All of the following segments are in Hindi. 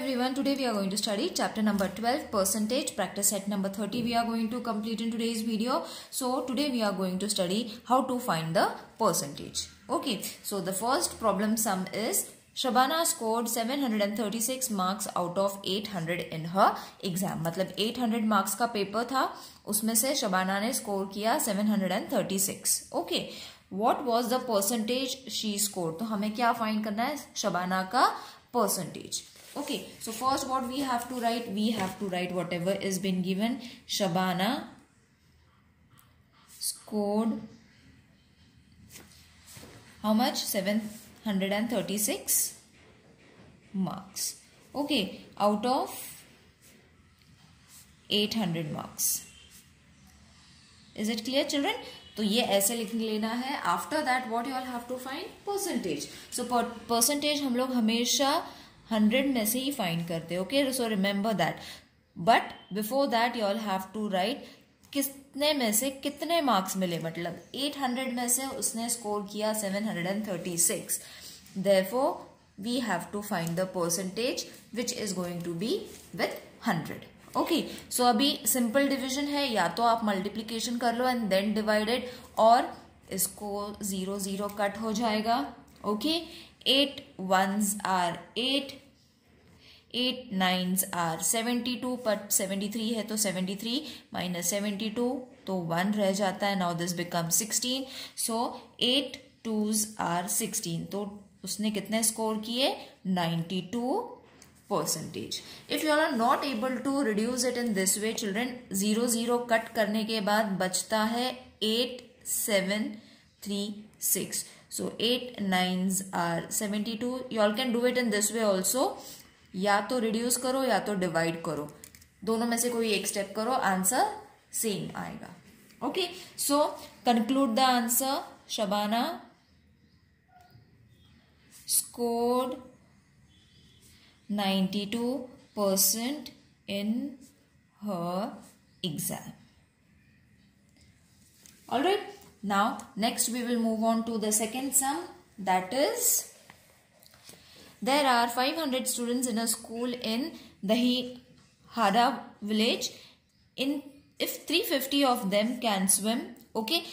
everyone, today we are going to study chapter number 12 percentage, practice set number 30 we are going to complete in today's video. So today we are going to study how to find the percentage. Okay, so the first problem sum is Shabana scored 736 marks out of 800 in her exam. मतलब 800 marks का पेपर था, उसमें से शबाना ने स्कोर किया 736. Okay, what was the percentage she scored? तो हमें क्या फाइंड करना है? शबाना का percentage. Okay, so first what we have to write? We have to write whatever is been given. Shabana scored how much? 736 marks. Okay, out of 800 marks. Is it clear, children? तो ये ऐसे लिख लेना है. After that, what you all have to find? Percentage. So percentage हम लोग हमेशा 100 में से ही फाइंड करते हैं. Okay, so remember that. But before that you all have to write कितने में से कितने मार्क्स मिले. मतलब 800 में से उसने स्कोर किया 736. Therefore we have to find the percentage which is going to be with 100. Okay, so अभी सिंपल डिविजन है, या तो आप मल्टीप्लीकेशन कर लो एंड देन डिवाइडेड, और इसको 0 0 कट हो जाएगा. Okay, 8 ones are 8, 8 9s are 72, but 73 है तो 73 minus 72 तो 1 रह जाता है. Now this becomes 16. So 8 2s are 16. तो उसने कितने स्कोर किए? 92%. If you all are not able to reduce it in this way, children, 0 0 cut करने के बाद बचता है 8 7 3 6. So 8 9s are 72. You all can do it in this way also. या तो रिड्यूस करो या तो डिवाइड करो, दोनों में से कोई एक स्टेप करो, आंसर सेम आएगा. Okay, so conclude the answer. Shabana scored 92% in her exam. All right. Now, next we will move on to the second sum, that is, there are 500 students in a school in Dahihara village. If 350 of them can swim, okay,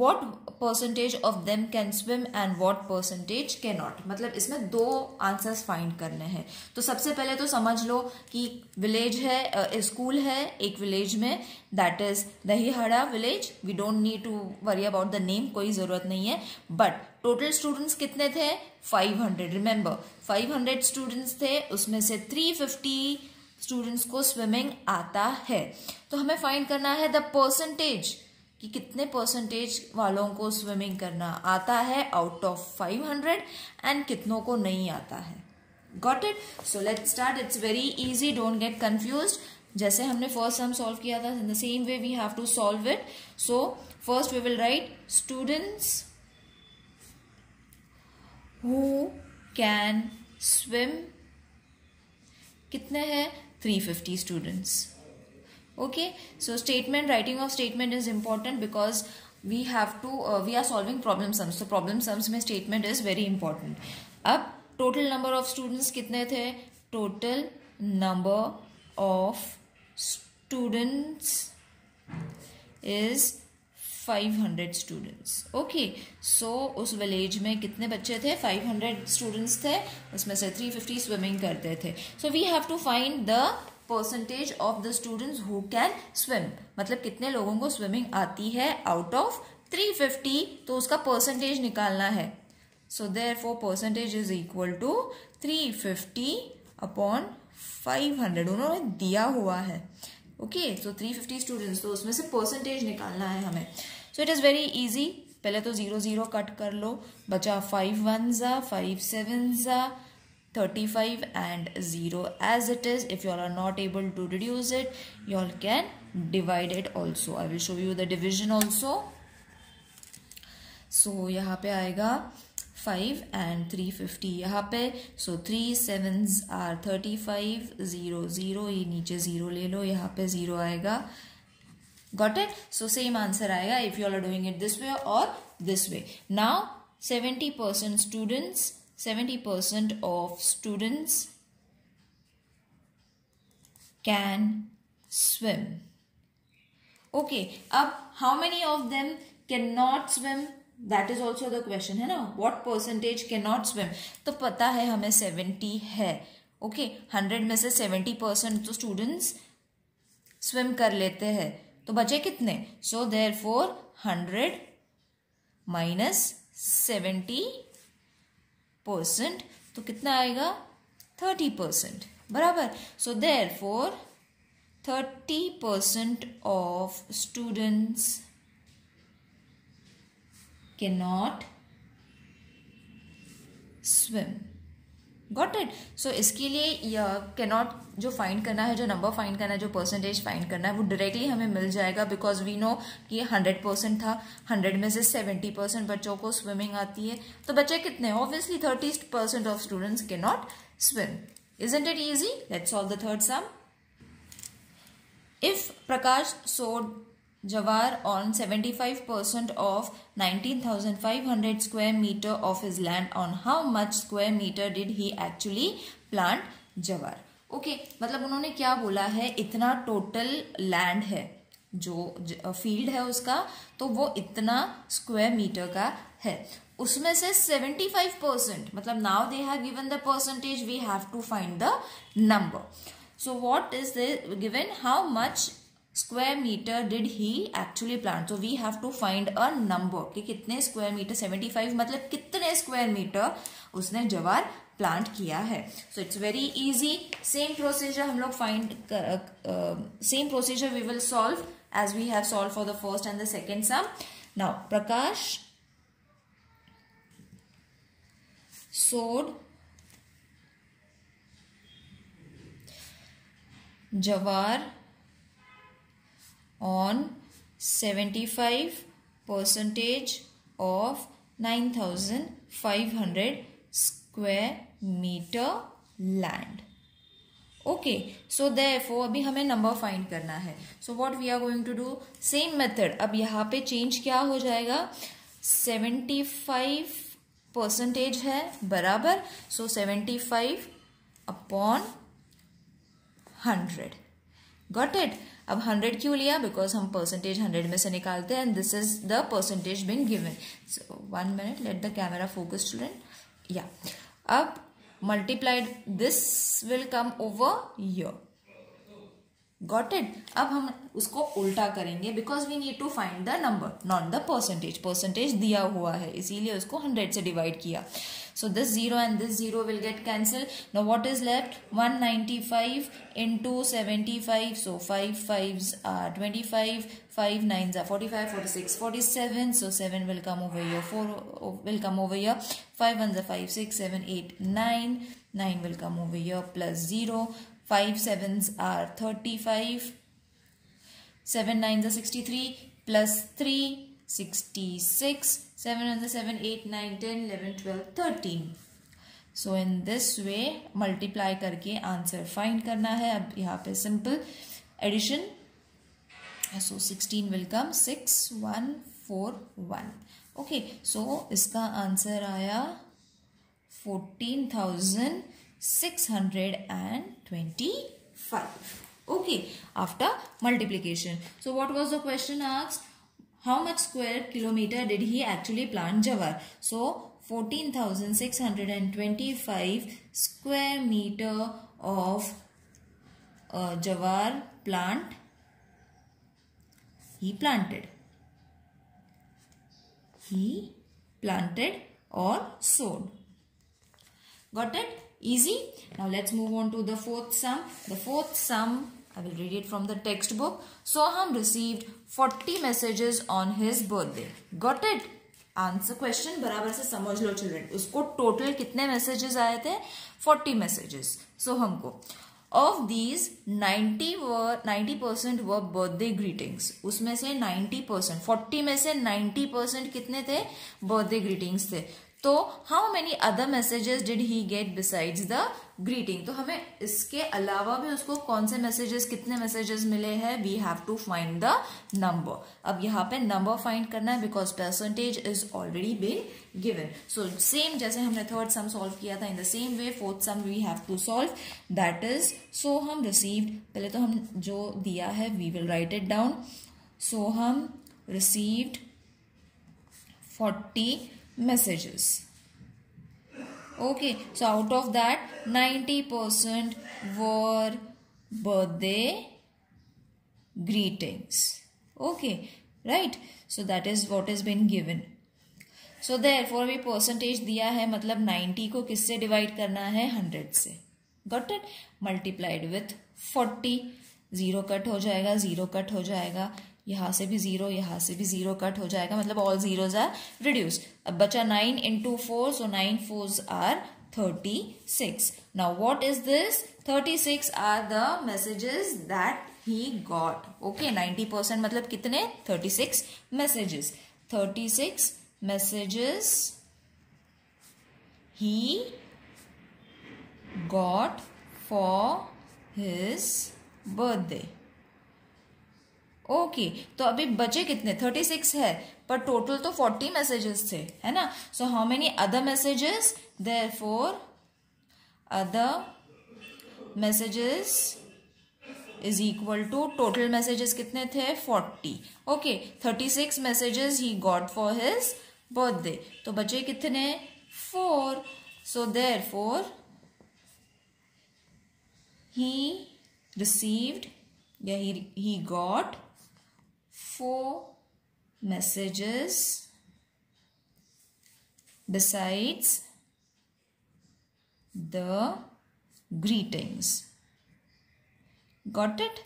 what percentage of them can swim and what percentage cannot? मतलब इसमें दो आंसर्स फाइंड करने हैं. तो सबसे पहले तो समझ लो कि विलेज है, स्कूल है एक विलेज में, दैट इज दहीहड़ा village. We don't need to worry about the name, कोई जरूरत नहीं है. बट टोटल स्टूडेंट्स कितने थे? 500. रिमेंबर 500 स्टूडेंट्स थे, उसमें से 350 स्टूडेंट्स को स्विमिंग आता है. तो हमें फाइंड करना है द परसेंटेज, कि कितने परसेंटेज वालों को स्विमिंग करना आता है आउट ऑफ 500 एंड कितनों को नहीं आता है. Got it? So let's start. It's very easy, don't get confused. जैसे हमने फर्स्ट सम सॉल्व किया था, in the same way we have to solve it. So first we will write students who can swim. कितने हैं? 350 students. Okay, so statement, writing of statement is important because we have to we are solving problem sums. So problem sums में statement is very important. अब total number of students कितने थे? Total number of students is 500 students. Okay, so उस विलेज में कितने बच्चे थे? 500 students थे, उसमें से 350 स्विमिंग करते थे. So we have to find the percentage of the students who can swim. मतलब कितने लोगों को स्विमिंग आती है आउट ऑफ 350, तो उसका परसेंटेज निकालना है. So therefore percentage is equal to 350 upon 500. उन्होंने दिया हुआ है. ओके, सो 350 स्टूडेंट्स, तो उसमें से परसेंटेज निकालना है हमें. So it is very easy. पहले तो 0 0 कट कर लो, बचा 5 1s 5 7s 35 and 0 as it is. If you all are not able to reduce it, you all can divide it also. I will show you the division also. So यहाँ पे आएगा 5 and 350 यहाँ पे. So 3 7s are 35, 0 0, ये नीचे 0 ले लो, यहाँ पे 0 आएगा. Got it? So same answer आएगा if you all are doing it this way or this way. Now 70% students, 70% of students can swim. Okay, अब how many of them cannot swim? That is also the question है ना. What percentage cannot swim? तो पता है हमें 70 है. Okay, 100 में से 70% तो students swim कर लेते हैं. तो बचे कितने? So therefore 100 minus 70%, तो कितना आएगा? 30%. बराबर. So therefore 30% of students cannot swim. Got it? So इसके लिए cannot जो फाइंड करना है, जो नंबर फाइंड करना है, जो परसेंटेज फाइंड करना है, वो डायरेक्टली हमें मिल जाएगा बिकॉज वी नो कि 100% था. 100 में से 70% बच्चों को स्विमिंग आती है. तो बच्चे कितने? Obviously 30% of students can not swim. Isn't it easy? Let's solve the third sum. If Prakash sowed jawar on 75% of 19,500 square meter of his land, on how much square meter did he actually plant jawar? Okay, मतलब उन्होंने क्या बोला है, इतना टोटल लैंड है, जो फील्ड है उसका, तो वो इतना स्क्वायर मीटर का है. उसमें से 75%, मतलब now they have given the percentage, we have to find the number. So what is the given? How much square meter did he actually plant? So we have to find a number कि कितने स्क्वायर मीटर. 75 मतलब कितने स्क्वायर मीटर उसने जवार प्लांट किया है. So it's very easy. Same procedure हम लोग same procedure we will solve as we have solved for the first and the second sum. Now Prakash sowed jawar on 75% of 9,500 square meter land. Okay, so therefore अभी हमें नंबर फाइंड करना है. So what we are going to do, same method. अब यहाँ पे चेंज क्या हो जाएगा? 75% है, बराबर. सो 75 अपॉन 100. Got it? अब 100 क्यों लिया? बिकॉज हम परसेंटेज 100 में से निकालते हैं and this is the percentage being given. So 1 minute, let the camera focus student. या अब multiplied, this will come over here. Got it? अब हम उसको उल्टा करेंगे because we need to find the number, not the percentage. Percentage दिया हुआ है, इसीलिए उसको 100 से डिवाइड किया. So this 0 and this 0 will get cancelled. Now what is left? 195 into 75. So 5 5s are 25, 5 9s are 45, 46, 47. So 7 will come over here, 4 will come over here, 5 1s are 5, 6, 7, 8, 9. 9 will come over here plus 0. 5 7s are 35. 7 9s are 63 plus 3. 66, 7 and the 7, 8, 9, 10, 11, 12, 13. So in this way multiply करके आंसर फाइंड करना है. अब यहाँ पे simple addition. So 16 will come 6 1 4 1. Okay, so इसका आंसर आया 14,625. Okay, after multiplication. So what was the question asked? How much square kilometer did he actually plant jawar? So 14,625 square meter of jawar plant he planted. He planted or sowed. Got it? Easy. Now let's move on to the fourth sum. The fourth sum, I will read it from the textbook. Soham received 40 messages on his birthday. Got it? Answer question बराबर से समझ लो चिल्ड्रन. उसको टोटल कितने मैसेजेस आए थे? 40 मैसेजेस. सोहम को. Of these 90% were birthday greetings. उसमें से 90%, 40 में से 90% कितने थे? बर्थडे ग्रीटिंग्स थे. तो how many other messages did he get besides the greeting, तो हमें इसके अलावा भी उसको कौन से मैसेजेस, कितने मैसेजेस मिले हैं, we have to find the number. अब यहाँ पे नंबर फाइंड करना है because percentage is already been given. So same जैसे हमने थर्ड सम सॉल्व किया था, in the same way fourth sum we have to solve, that is, so हम रिसीव्ड, पहले तो हम जो दिया है we will write it down. So हम received 40 messages. Okay, so out of that 90% were birthday greetings. Okay, right? So that is what has been given. So therefore अभी परसेंटेज दिया है, मतलब 90 को किससे डिवाइड करना है, 100 से। Got it? Multiplied with 40. 0 cut हो जाएगा, 0 कट हो जाएगा, यहाँ से भी 0, यहाँ से भी 0 कट हो जाएगा, मतलब ऑल जीरोज आर रिड्यूस्ड। अब बचा 9 into 4, so 9 4s are 36. Now what is this? 36 are the messages that he got. Okay, 90% मतलब कितने, 36 messages. 36 messages he got for his birthday. Okay, तो अभी बचे कितने, 36 है, पर टोटल तो 40 मैसेजेस थे, है ना। So how many other messages, therefore other messages is equal to total messages कितने थे, 40। Okay, 36 messages he got for his birthday, तो बचे कितने, 4। सो देयरफॉर ही रिसीव्ड या he got 4 messages besides the greetings. Got it?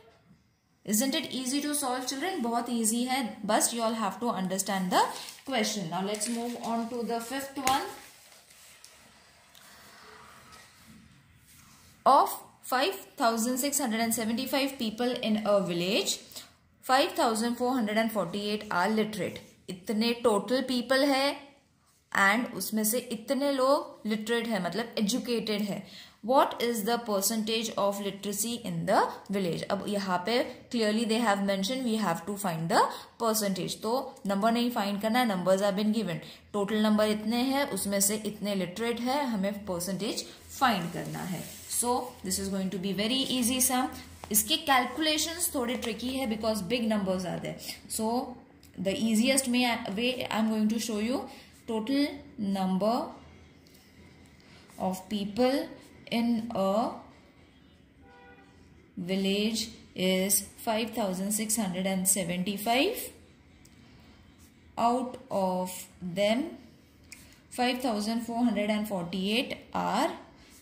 Isn't it easy to solve, children? बहुत easy है, बस you all have to understand the question. Now let's move on to the fifth one. Of 5,675 people in a village, 5,448 are literate. इतने टोटल पीपल है एंड उसमें से इतने लोग लिटरेट है, मतलब एजुकेटेड है. What is the percentage of literacy in the village? अब यहाँ पे clearly they have mentioned we have to find the percentage. तो नंबर नहीं फाइंड करना है, numbers have been given. Total number इतने हैं, उसमें से इतने लिटरेट है, हमें परसेंटेज फाइंड करना है. So this is going to be very easy sum. इसके calculations थोड़े tricky है because big numbers are there. So the easiest way I'm going to show you. Total number of people in a village is 5,675. Out of them 5,448 are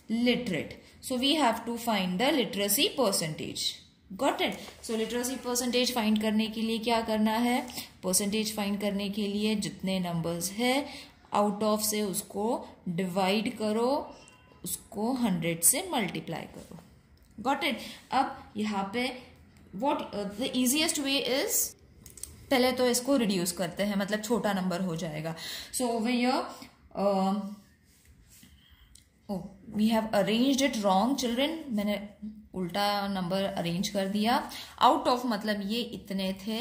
literate. So we have to find the literacy percentage. Got it? So literacy percentage find करने के लिए क्या करना है? Percentage find करने के लिए जितने numbers है out of से उसको divide करो, उसको 100 से multiply करो. Got it? अब यहाँ पे what the easiest way is, पहले तो इसको reduce करते हैं, मतलब छोटा number हो जाएगा. So over here we have arranged it wrong children. मैंने उल्टा नंबर अरेंज कर दिया. आउट ऑफ मतलब ये इतने थे,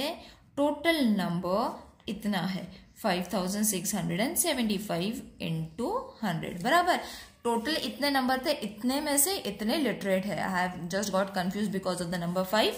टोटल नंबर इतना है 5,675 into 100 बराबर. टोटल इतने नंबर थे, इतने में से इतने लिटरेट है. I have just got confuse because of the number 5.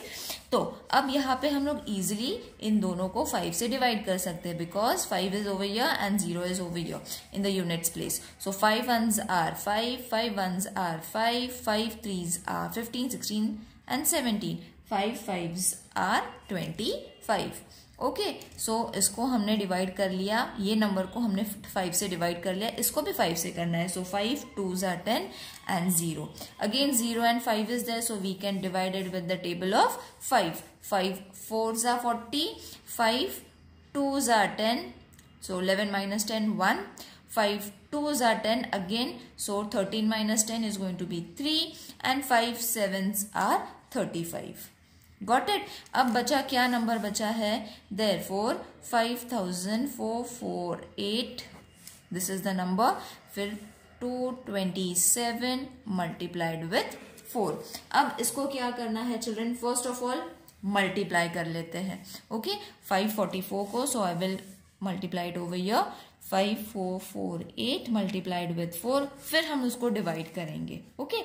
तो अब यहाँ पे हम लोग इजिली इन दोनों को 5 से डिवाइड कर सकते हैं because 5 is over here and 0 is over here in the units place. So 5 ones are 5, 5 ones are 5, 5 3s are 15, 16 and 17. 5 5s are 25. Okay, सो इसको हमने डिवाइड कर लिया, ये नंबर को हमने 5 से डिवाइड कर लिया, इसको भी 5 से करना है. सो 5 2s are 10 and 0. Again 0 and 5 is there, so we can divide it with the table of 5. 5 4s are 40, 5 2s are 10, so 11 minus 10 1. 5 2s are 10 again, so 13 minus 10 is going to be 3 and 5 7s are 35. Got it? अब बचा क्या नंबर बचा है? Therefore 5,448 this is the number. फिर 227 मल्टीप्लाइड विथ 4. अब इसको क्या करना है children, first of all multiply कर लेते हैं. ओके 544 को, so I will multiply it over here. 5448 multiplied with 4. फिर हम उसको डिवाइड करेंगे. Okay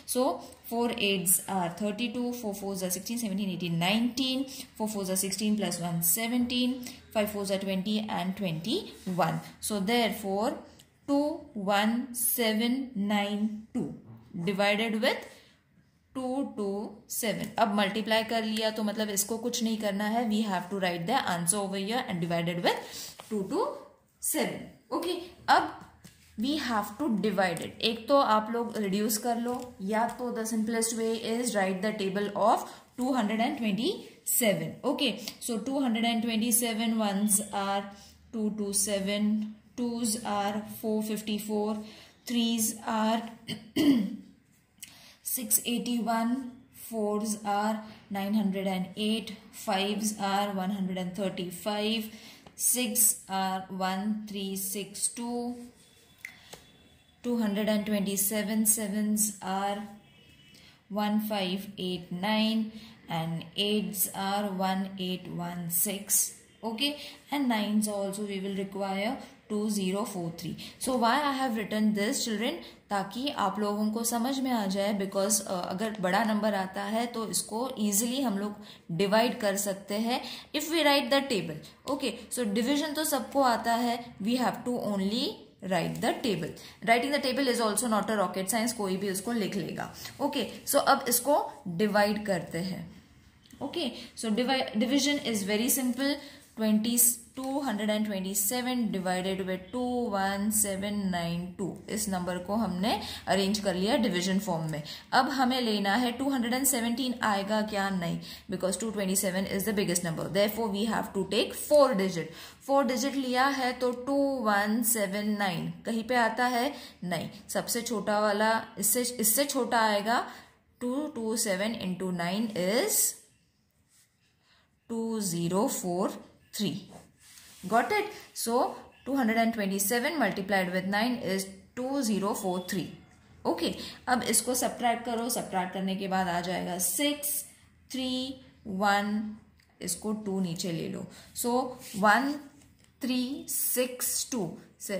so 4 8s are 32, 4 4s are 16, 17, 18, 19, 4 4s are 16 plus 1 17, 5 4s are 20 and 21. So therefore 21792 divided with 227. अब मल्टीप्लाई कर लिया तो मतलब इसको कुछ नहीं करना है. We have to write the answer over here and divided with 227. Okay अब we have to divide it. एक तो आप लोग रिड्यूस कर लो, या तो the simplest way is write the table of 227. Okay so 227 ones are 227, 2s are 454, 3s are 681, 4s are 908, 5s are 135, 6 are 1362, 227 7s are 1589 and 8s are 1816. Okay, and 9s also we will require 2043. So why I have written this children, ताकि आप लोगों को समझ में आ जाए, बिकॉज अगर बड़ा नंबर आता है तो इसको इजीली हम लोग डिवाइड कर सकते हैं if we write the table. Okay so division तो सबको आता है, we have to only write the table. Writing the table is also not a rocket science, कोई भी उसको लिख लेगा. ओके सो अब इसको डिवाइड करते हैं. Okay so division is very simple. 227 divided with 21792. इस नंबर को हमने अरेंज कर लिया डिवीजन फॉर्म में. अब हमें लेना है 217 आएगा क्या, नहीं, because 227 is the biggest number. Therefore we have to take 4 digit. 4 digit लिया है तो 2179 कहीं पे आता है, नहीं. सबसे छोटा वाला इससे छोटा आएगा. 227 into 9 is 2043. Got it? So 227 multiplied with 9 is 2043. Okay, अब इसको सब्ट्रैक्ट करो. सब्ट्रैक्ट करने के बाद आ जाएगा 6 3 1. इसको 2 नीचे ले लो. So 1362. So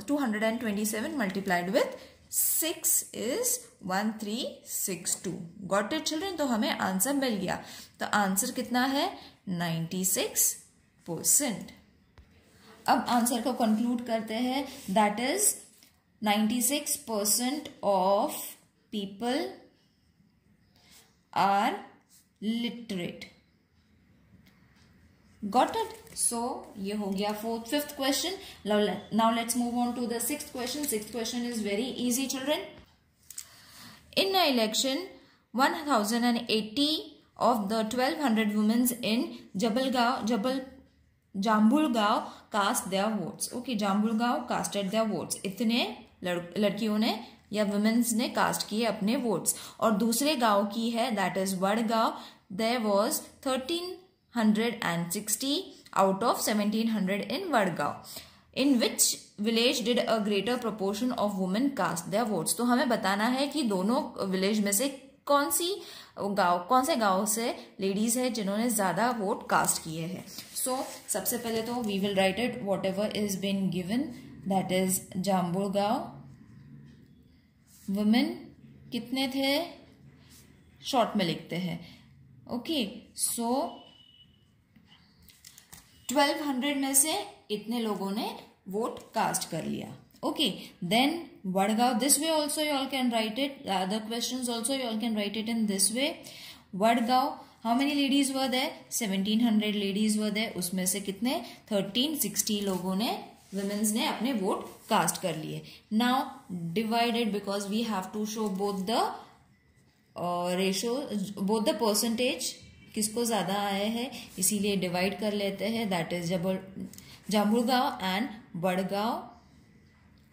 227 multiplied with 6 is 1362. Got it children? तो हमें आंसर मिल गया. तो आंसर कितना है, 96%. अब आंसर को कंक्लूड करते हैं. That is 96% of people are literate. Got it? So ये हो गया fifth question. Now let's move on to the sixth question. Sixth question is very easy children. In an election, 1080 of the 1200 women in Jambulgaon cast their votes. Okay, Jambulgaon casted their votes. इतने लड़कियों ने या वुमेन्स ने कास्ट किए अपने वोट्स. और दूसरे गांव की है, that is Wadgaon. There was 1360 out of 1700 in Vadgaon. In which village did a greater proportion of women cast their votes? तो हमें बताना है कि दोनों विलेज में से कौन से गांव से लेडीज है जिन्होंने ज्यादा वोट कास्ट किए हैं. सो सबसे पहले तो we will write it whatever is been given, that is Jambulgaon. Women कितने थे, शॉर्ट में लिखते हैं. ओके सो 1200 में से इतने लोगों ने वोट कास्ट कर लिया. Okay then Vadgaon, this way also you all can write it. Other questions also you all can write it in this way. Vadgaon, how many ladies were there, 1700 ladies were there. उसमें से कितने, 1360 लोगों ने, वुमेन्स ने अपने वोट कास्ट कर लिए. Now divided, because we have to show both the ratio, both the percentage, किसको ज्यादा आए हैं, इसीलिए डिवाइड कर लेते हैं. That is Jambulgaon and Wadgaon.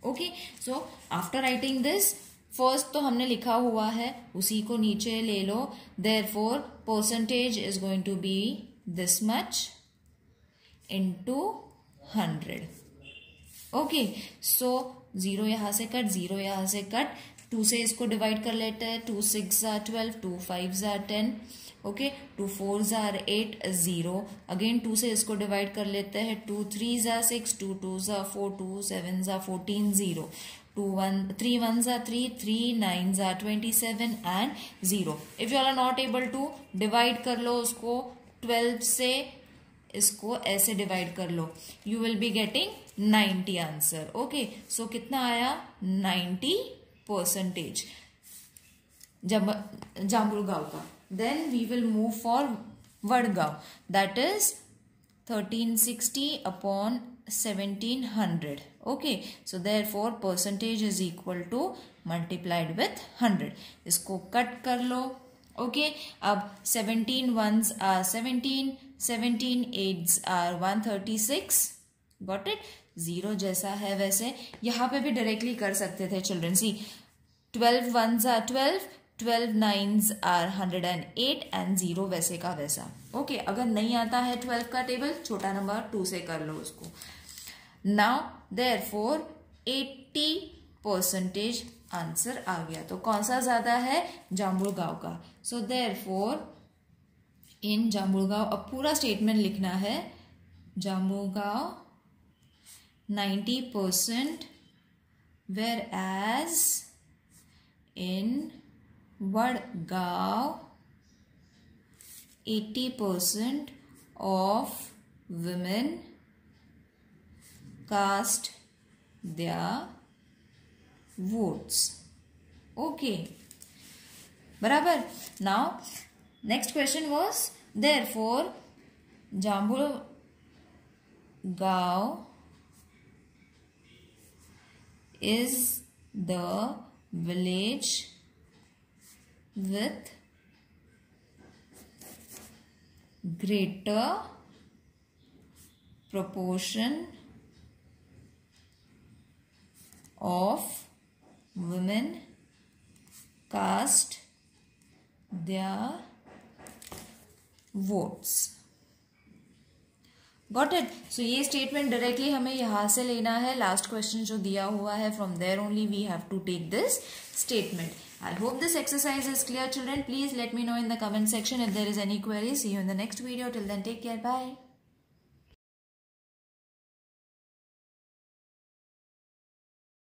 Okay so after writing this, first तो हमने लिखा हुआ है, उसी को नीचे ले लो. Therefore percentage is going to be this much into 100. Okay, so 0 यहाँ से कट, 0 यहाँ से कट, 2 से इसको डिवाइड कर लेते हैं, 2 6 are 12, 2 5 are 10, okay, 2 4 are 8, 0, again 2 से इसको डिवाइड कर लेते हैं, 2 3 are 6, 2 2 are 4, 2 7 are 14, 0, 3 1 are 3, 3 9 are 27 and 0. If you are not able to divide कर लो उसको 12 से, इसको ऐसे डिवाइड कर लो, you will be getting 90 answer. Okay, so कितना आया 90% जांबुलगांव का. Then we will move for Wadgaon, that is 1360 upon 1700. Okay, so therefore percentage is equal to multiplied with 100. इसको कट कर लो. ओके, अब 17 ones are 17, 17 8s are 136. Got it. 0 जैसा है वैसे यहाँ पे भी डायरेक्टली कर सकते थे children. See 12 ones are 12, 12 9s are 108 and 0 वैसे का वैसा. ओके, अगर नहीं आता है 12 का टेबल, छोटा नंबर 2 से कर लो उसको. नाउ देयरफॉर 80% आंसर आ गया. तो कौन सा ज्यादा है, जांबुलगांव का. सो देयरफॉर इन जांबुलगांव, अब पूरा स्टेटमेंट लिखना है, Jambulgaon 90%, whereas in Vadgaon 80% of women cast their votes. Okay, barabar. Now next question was, therefore Jambulgaon is the village with greater proportion of women cast their votes. Got it. So ये स्टेटमेंट डायरेक्टली हमें यहां से लेना है, लास्ट क्वेश्चन जो दिया हुआ है, from there only we have to take this statement. I hope this exercise is clear, children. Please let me know in the comment section if there is any query. See you in the next video. Till then, take care. Bye.